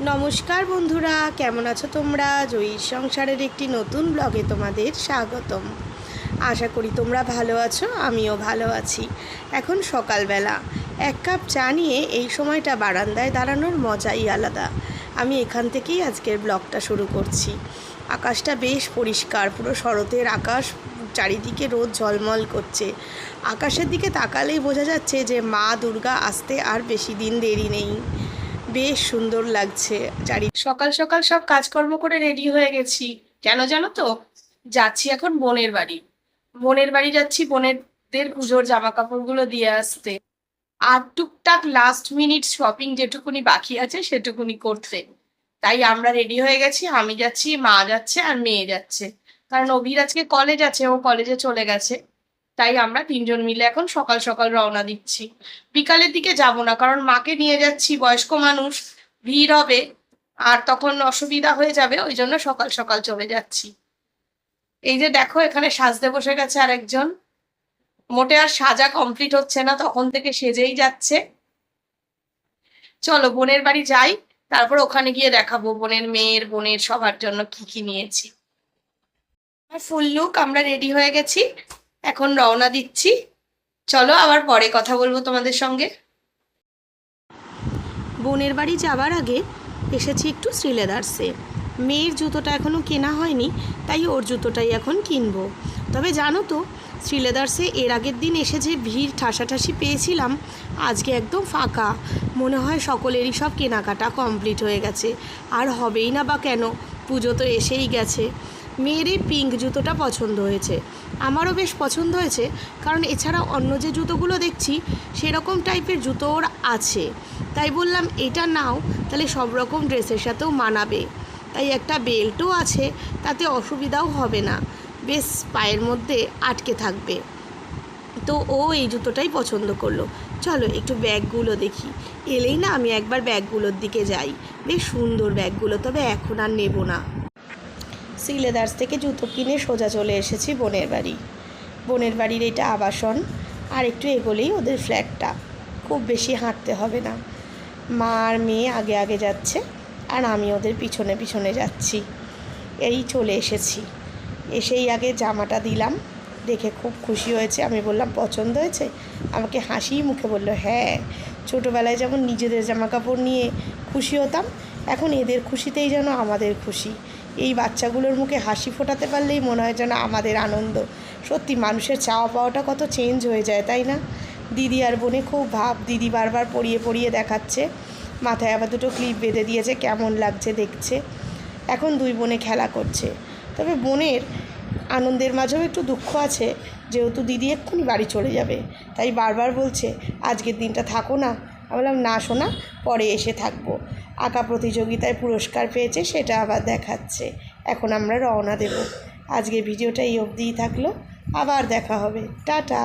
নমস্কার বন্ধুরা, কেমন আছো তোমরা? জয়ীর সংসারের একটি নতুন ব্লগে তোমাদের স্বাগতম। আশা করি তোমরা ভালো আছো, আমিও ভালো আছি। এখন সকালবেলা এক কাপ চা নিয়ে এই সময়টা বারান্দায় দাঁড়ানোর মজাই আলাদা। আমি এখান থেকেই আজকের ব্লগটা শুরু করছি। আকাশটা বেশ পরিষ্কার, পুরো শরতের আকাশ, চারিদিকে রোদ ঝলমল করছে। আকাশের দিকে তাকালেই বোঝা যাচ্ছে যে মা দুর্গা আসতে আর বেশি দিন দেরি নেই। বেশ সুন্দর লাগছে সকাল সকাল সব কাজকর্ম করে রেডি হয়ে গেছি। কেন জানো তো? যাচ্ছি এখন বোনের বাড়ি যাচ্ছি, বোনেরদের পুজোর জামা কাপড়গুলো দিয়ে আসতে। আর টুকটাক লাস্ট মিনিট শপিং যেটুকুনি বাকি আছে সেটুকুনি করতে। তাই আমরা রেডি হয়ে গেছি, আমি যাচ্ছি, মা যাচ্ছে আর মেয়ে যাচ্ছে। কারণ অভির আজকে কলেজ আছে, ও কলেজে চলে গেছে। তাই আমরা তিনজন মিলে এখন সকাল সকাল রওনা দিচ্ছি। বিকালের দিকে যাব না, কারণ মাকে নিয়ে যাচ্ছি, বয়স্ক মানুষ, ভিড় হবে আর তখন অসুবিধা হয়ে যাবে, ওই জন্য সকাল সকাল চলে যাচ্ছি। এই যে দেখো, এখানে সাজতে বসে গেছে আরেকজন। মোটে আর সাজা কমপ্লিট হচ্ছে না, তখন থেকে সেজেই যাচ্ছে। চলো বোনের বাড়ি যাই, তারপর ওখানে গিয়ে দেখাবো বোনের মেয়ের বোনের সবার জন্য কি কি নিয়েছি। ফুল লুক আমরা রেডি হয়ে গেছি, এখন রওনা দিচ্ছি। চলো আবার পরে কথা বলবো তোমাদের সঙ্গে। বোনের বাড়ি যাবার আগে এসেছি একটু শ্রীলেদার্সে। মেয়ের জুতোটা এখনও কেনা হয়নি, তাই ওর জুতোটাই এখন কিনবো। তবে জানো তো, শ্রীলেদার্সে এর আগের দিন এসে যে ভিড় ঠাসাঠাসি পেয়েছিলাম, আজকে একদম ফাঁকা। মনে হয় সকলেরই সব কেনাকাটা কমপ্লিট হয়ে গেছে। আর হবেই না বা কেন, পুজো তো এসেই গেছে। মেয়ের এই পিঙ্ক জুতোটা পছন্দ হয়েছে, আমারও বেশ পছন্দ হয়েছে। কারণ এছাড়া অন্য যে জুতোগুলো দেখছি সেরকম টাইপের জুতো ওর আছে। তাই বললাম এটা নাও, তাহলে সব রকম ড্রেসের সাথেও মানাবে। তাই একটা বেল্টও আছে, তাতে অসুবিধাও হবে না, বেশ পায়ের মধ্যে আটকে থাকবে। তো ও এই জুতোটাই পছন্দ করলো। চলো একটু ব্যাগগুলো দেখি। এলেই না আমি একবার ব্যাগগুলোর দিকে যাই, বেশ সুন্দর ব্যাগগুলো, তবে এখন আর নেব না। শ্রীলেদার্স থেকে জুতো কিনে সোজা চলে এসেছি বোনের বাড়ি। বোনের বাড়ির এটা আবাসন, আর একটু এগোলেই ওদের ফ্ল্যাটটা। খুব বেশি হাঁটতে হবে না। মা আর মেয়ে আগে আগে যাচ্ছে, আর আমি ওদের পিছনে পিছনে যাচ্ছি। এই চলে এসেছি। এসেই আগে জামাটা দিলাম, দেখে খুব খুশি হয়েছে। আমি বললাম পছন্দ হয়েছে? আমাকে হাসি মুখে বলল হ্যাঁ। ছোটোবেলায় যেমন নিজেদের জামা কাপড় নিয়ে খুশি হতাম, এখন এদের খুশিতেই যেন আমাদের খুশি। এই বাচ্চাগুলোর মুখে হাসি ফোটাতে পারলেই মনে হয় যেন আমাদের আনন্দ। সত্যি মানুষের চাওয়া পাওয়াটা কত চেঞ্জ হয়ে যায়, তাই না? দিদি আর বোনে খুব ভাব। দিদি বারবার পরিয়ে পরিয়ে দেখাচ্ছে, মাথায় আবার দুটো ক্লিপ বেঁধে দিয়েছে, কেমন লাগছে দেখছে। এখন দুই বোনে খেলা করছে। তবে বোনের আনন্দের মাঝেও একটু দুঃখ আছে, যেহেতু দিদি এক্ষুনি বাড়ি চলে যাবে। তাই বারবার বলছে আজকের দিনটা থাকো না। আমি বললাম না সোনা, পরে এসে থাকবো। আঁকা প্রতিযোগিতায় পুরস্কার পেয়েছে, সেটা আবার দেখাচ্ছে। এখন আমরা রওনা দেব। আজকে ভিডিওটা এই অবধিই থাকলো, আবার দেখা হবে। টাটা।